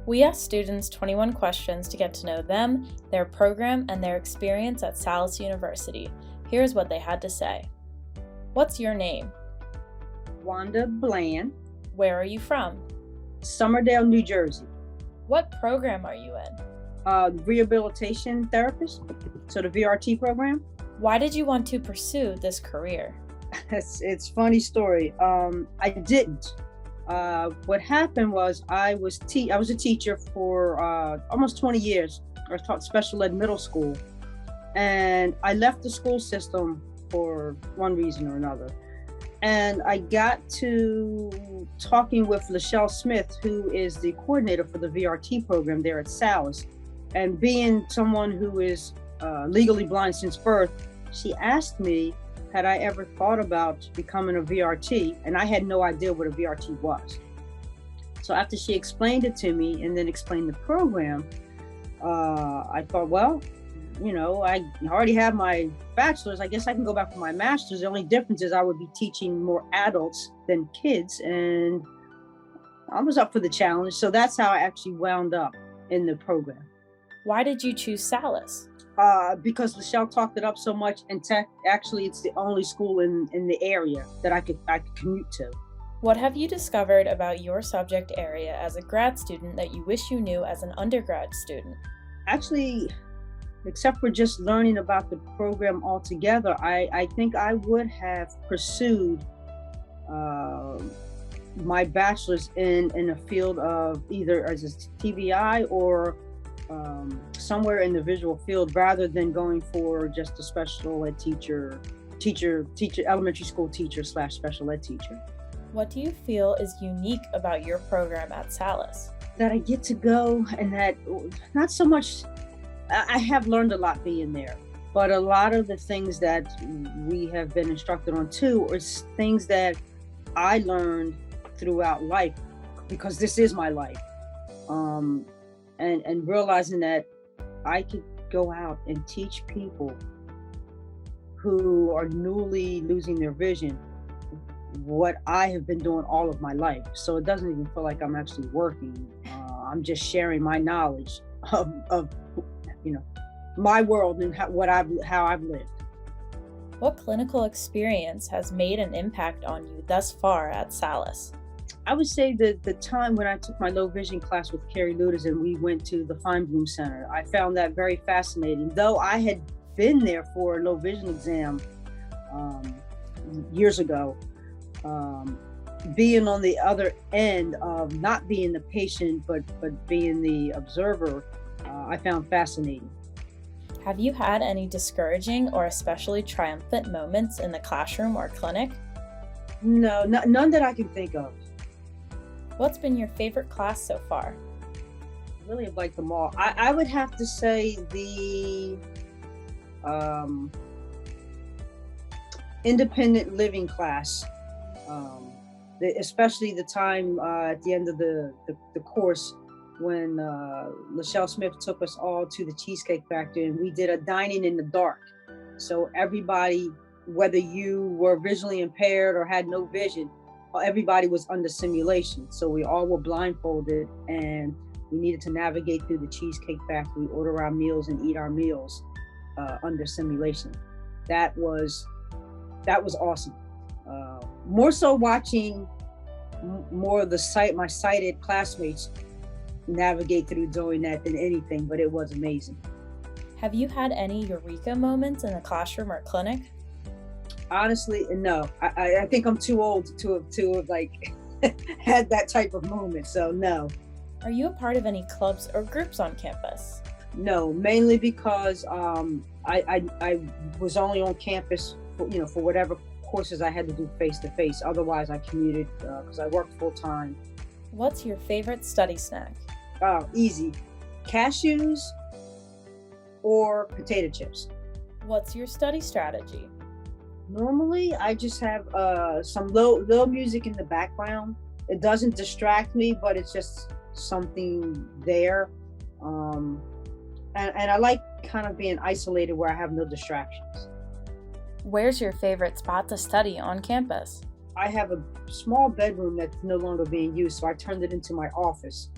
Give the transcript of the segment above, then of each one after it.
We asked students 21 questions to get to know them, their program, and their experience at Salus University. Here's what they had to say. What's your name? Wanda Blann. Where are you from? Somerdale, New Jersey. What program are you in? Rehabilitation therapist, so the VRT program. Why did you want to pursue this career? It's funny story. I didn't. What happened was I was a teacher for almost 20 years. I taught special ed middle school, and I left the school system for one reason or another. And I got to talking with Lachelle Smith, who is the coordinator for the VRT program there at Salus. And being someone who is legally blind since birth, she asked me, had I ever thought about becoming a VRT? And I had no idea what a VRT was. So after she explained it to me and then explained the program, I thought, well, I already have my bachelor's. I guess I can go back for my master's. The only difference is I would be teaching more adults than kids. And I was up for the challenge. So that's how I actually wound up in the program. Why did you choose Salus? Because Lachelle talked it up so much, and actually it's the only school in the area that I could commute to. What have you discovered about your subject area as a grad student that you wish you knew as an undergrad student? Actually, except for just learning about the program altogether, I think I would have pursued my bachelor's in a field of either as a TVI or somewhere in the visual field, rather than going for just a special ed teacher, elementary school teacher / special ed teacher. What do you feel is unique about your program at Salus? That I get to go, and that not so much, I have learned a lot being there, but a lot of the things that we have been instructed on too are things that I learned throughout life, because this is my life. And realizing that I could go out and teach people who are newly losing their vision what I have been doing all of my life. So it doesn't even feel like I'm actually working. I'm just sharing my knowledge of my world and how I've lived. What clinical experience has made an impact on you thus far at Salus? I would say that the time when I took my low vision class with Carrie Ludas and we went to the Feinblum Center, I found that very fascinating. Though I had been there for a low vision exam years ago, being on the other end of not being the patient but being the observer, I found fascinating. Have you had any discouraging or especially triumphant moments in the classroom or clinic? No, none that I can think of. What's been your favorite class so far? I really have liked them all. I would have to say the independent living class, especially the time at the end of the course when Lachelle Smith took us all to the Cheesecake Factory and we did a dining in the dark. So everybody, whether you were visually impaired or had no vision, everybody was under simulation. So we all were blindfolded and we needed to navigate through the Cheesecake Factory, order our meals and eat our meals under simulation. That was awesome. More so watching more of my sighted classmates navigate through doing that than anything, but it was amazing. Have you had any Eureka moments in the classroom or clinic? Honestly, no. I think I'm too old to have like had that type of moment. So no. Are you a part of any clubs or groups on campus? No, mainly because I was only on campus for whatever courses I had to do face to face. Otherwise, I commuted because I worked full time. What's your favorite study snack? Oh, easy. Cashews or potato chips. What's your study strategy? Normally, I just have some low music in the background. It doesn't distract me, but it's just something there. And I like kind of being isolated where I have no distractions. Where's your favorite spot to study on campus? I have a small bedroom that's no longer being used, so I turned it into my office.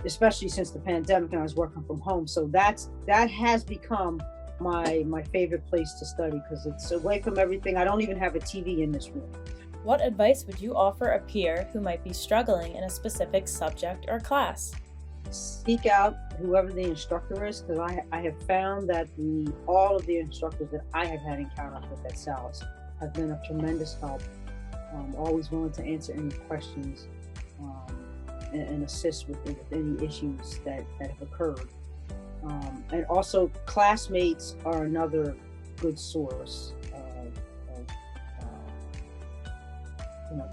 especially since the pandemic and I was working from home. So that has become my favorite place to study because it's away from everything. I don't even have a TV in this room. What advice would you offer a peer who might be struggling in a specific subject or class? Seek out whoever the instructor is, because I have found that all of the instructors that I have had encounters with at Salus have been of tremendous help. Always willing to answer any questions and assist with any issues that have occurred. And also, classmates are another good source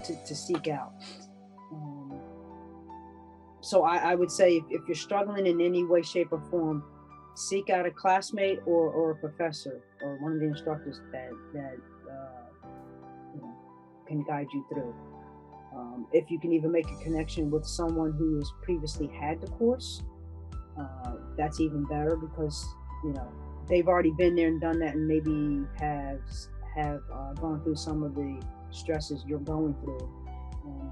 to seek out. So I would say if you're struggling in any way, shape, or form, seek out a classmate or a professor or one of the instructors that can guide you through. If you can even make a connection with someone who has previously had the course, that's even better because they've already been there and done that, and maybe have gone through some of the stresses you're going through, and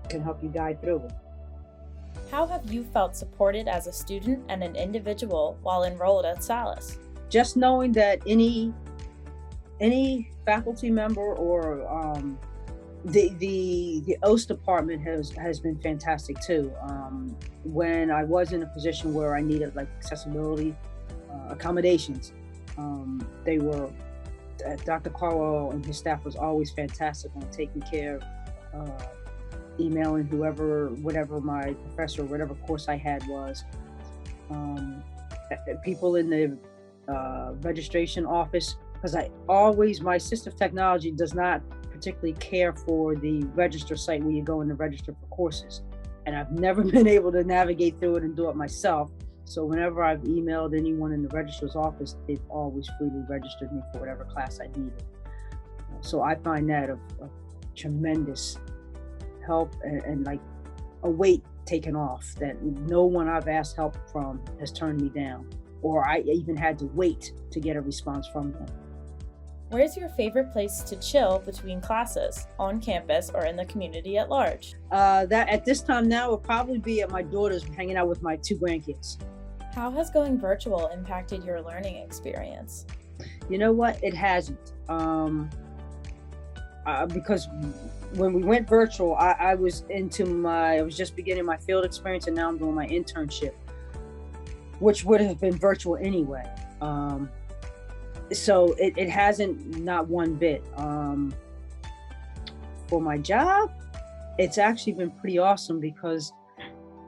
can help you guide through it. How have you felt supported as a student and an individual while enrolled at Salus? Just knowing that any faculty member or the OS department has been fantastic too. When I was in a position where I needed like accessibility accommodations, they were Dr. Carwell and his staff was always fantastic on taking care of emailing whatever my professor, whatever course I had was. People in the registration office, because my assistive technology does not particularly care for the register site where you go in to register for courses. And I've never been able to navigate through it and do it myself. So whenever I've emailed anyone in the registrar's office, they've always freely registered me for whatever class I needed. So I find that of tremendous help and like a weight taken off, that no one I've asked help from has turned me down, or I even had to wait to get a response from them. Where's your favorite place to chill between classes, on campus or in the community at large? That at this time now would probably be at my daughter's, hanging out with my 2 grandkids. How has going virtual impacted your learning experience? You know what? It hasn't. Because when we went virtual, I was just beginning my field experience, and now I'm doing my internship, which would have been virtual anyway. So it hasn't, not one bit. For my job, it's actually been pretty awesome because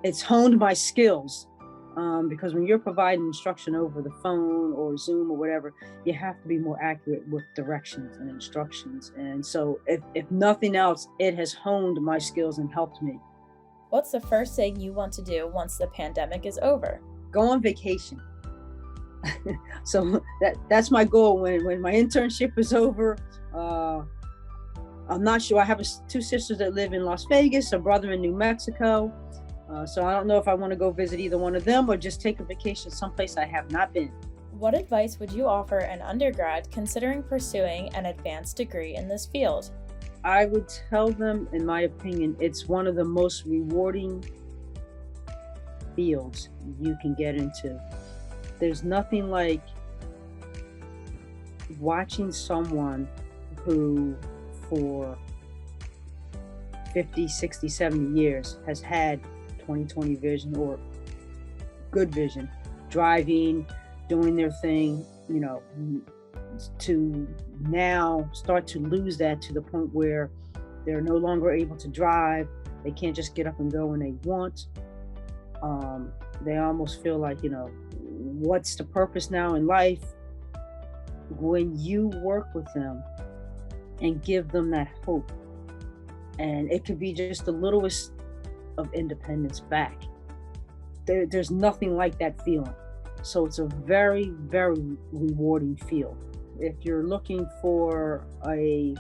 it's honed my skills. Because when you're providing instruction over the phone or Zoom or whatever, you have to be more accurate with directions and instructions. And so if nothing else, it has honed my skills and helped me. What's the first thing you want to do once the pandemic is over? Go on vacation. So that's my goal when my internship is over. I'm not sure. I have 2 sisters that live in Las Vegas, a brother in New Mexico. So I don't know if I want to go visit either one of them or just take a vacation someplace I have not been. What advice would you offer an undergrad considering pursuing an advanced degree in this field? I would tell them, in my opinion, it's one of the most rewarding fields you can get into. There's nothing like watching someone who for 50, 60, 70 years has had 20/20 vision or good vision, driving, doing their thing, to now start to lose that to the point where they're no longer able to drive. They can't just get up and go when they want. They almost feel like, what's the purpose now in life? When you work with them and give them that hope, and it could be just the littlest of independence back. There's nothing like that feeling. So it's a very, very rewarding field. If you're looking for a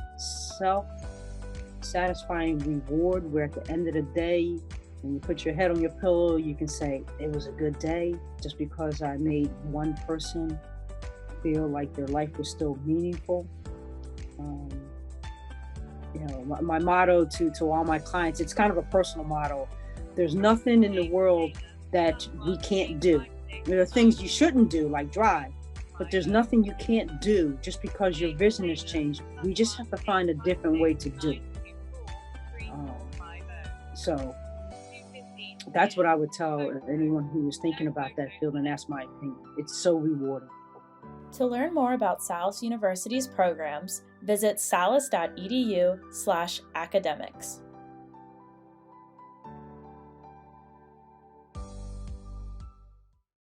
self-satisfying reward where at the end of the day, when you put your head on your pillow, you can say, it was a good day just because I made one person feel like their life was still meaningful. My motto to all my clients, it's kind of a personal motto. There's nothing in the world that we can't do. There are things you shouldn't do, like drive, but there's nothing you can't do just because your vision has changed. We just have to find a different way to do. So that's what I would tell anyone who is thinking about that field, and that's my opinion. It's so rewarding. To learn more about Salus University's programs, visit salus.edu/academics.